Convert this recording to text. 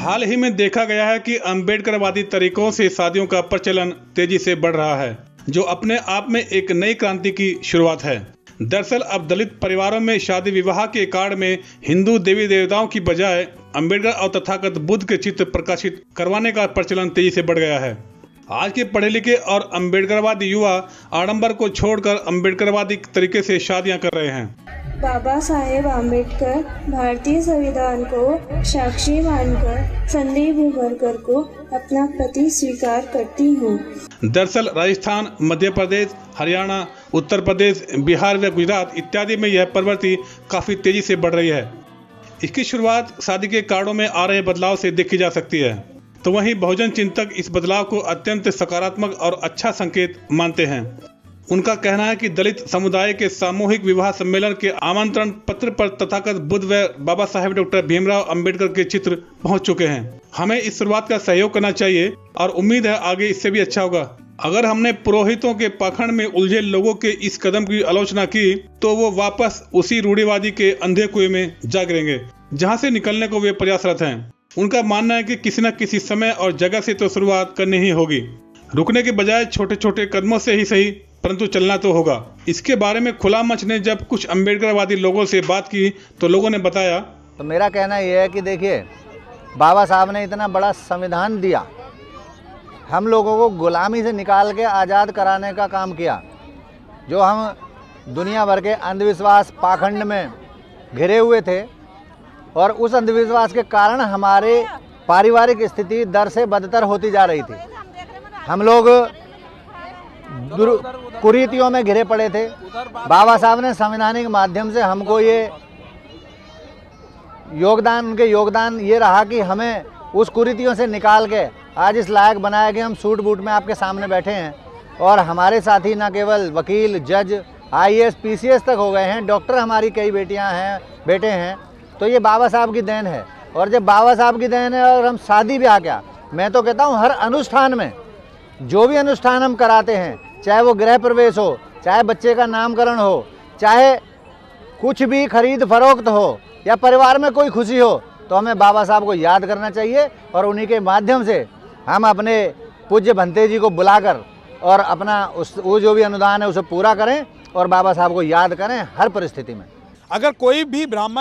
हाल ही में देखा गया है कि अम्बेडकरवादी तरीकों से शादियों का प्रचलन तेजी से बढ़ रहा है, जो अपने आप में एक नई क्रांति की शुरुआत है। दरअसल अब दलित परिवारों में शादी विवाह के कार्ड में हिंदू देवी देवताओं की बजाय अम्बेडकर और तथागत बुद्ध के चित्र प्रकाशित करवाने का प्रचलन तेजी से बढ़ गया है। आज के पढ़े लिखे और अम्बेडकरवादी युवा आडंबर को छोड़कर अम्बेडकरवादी तरीके से शादियां कर रहे हैं। बाबा साहेब आम्बेडकर भारतीय संविधान को साक्षी मानकर संदीप उमरकर को अपना पति स्वीकार करती हूँ। दरअसल राजस्थान, मध्य प्रदेश, हरियाणा, उत्तर प्रदेश, बिहार व गुजरात इत्यादि में यह प्रवृत्ति काफी तेजी से बढ़ रही है। इसकी शुरुआत शादी के कार्डों में आ रहे बदलाव से देखी जा सकती है, तो वहीं बहुजन चिंतक इस बदलाव को अत्यंत सकारात्मक और अच्छा संकेत मानते हैं। उनका कहना है कि दलित समुदाय के सामूहिक विवाह सम्मेलन के आमंत्रण पत्र पर तथागत बुद्ध व बाबा साहेब डॉक्टर भीमराव अंबेडकर के चित्र पहुंच चुके हैं। हमें इस शुरुआत का सहयोग करना चाहिए और उम्मीद है आगे इससे भी अच्छा होगा। अगर हमने पुरोहितों के पाखंड में उलझे लोगों के इस कदम की आलोचना की तो वो वापस उसी रूढ़िवादी के अंधे कुएं में जा गिरेंगे, जहां से निकलने को वे प्रयासरत हैं। उनका मानना है कि किसी न किसी समय और जगह से तो शुरुआत करनी ही होगी। रुकने के बजाय छोटे छोटे कदमों से ही सही, परंतु चलना तो होगा। इसके बारे में खुला मंच ने जब कुछ अम्बेडकरवादी लोगों से बात की तो लोगों ने बताया, तो मेरा कहना यह है कि देखिए, बाबा साहब ने इतना बड़ा संविधान दिया, हम लोगों को गुलामी से निकाल के आज़ाद कराने का काम किया। जो हम दुनिया भर के अंधविश्वास पाखंड में घिरे हुए थे और उस अंधविश्वास के कारण हमारे पारिवारिक स्थिति दर से बदतर होती जा रही थी। हम लोग कुरीतियों में घिरे पड़े थे। बाबा साहब ने संवैधानिक माध्यम से हमको ये उनके योगदान ये रहा कि हमें उस कुरीतियों से निकाल के आज इस लायक बनाया कि हम सूट बूट में आपके सामने बैठे हैं। और हमारे साथी न केवल वकील, जज, IAS, PCS तक हो गए हैं, डॉक्टर हमारी कई बेटियां हैं, बेटे हैं। तो ये बाबा साहब की देन है। और जब बाबा साहब की देन है और हम शादी ब्याह क्या, मैं तो कहता हूँ हर अनुष्ठान में जो भी अनुष्ठान हम कराते हैं, चाहे वो गृह प्रवेश हो, चाहे बच्चे का नामकरण हो, चाहे कुछ भी खरीद फरोख्त हो या परिवार में कोई खुशी हो, तो हमें बाबा साहब को याद करना चाहिए और उन्हीं के माध्यम से हम अपने पूज्य भंते जी को बुलाकर और अपना वो जो भी अनुदान है उसे पूरा करें और बाबा साहब को याद करें हर परिस्थिति में। अगर कोई भी ब्राह्मण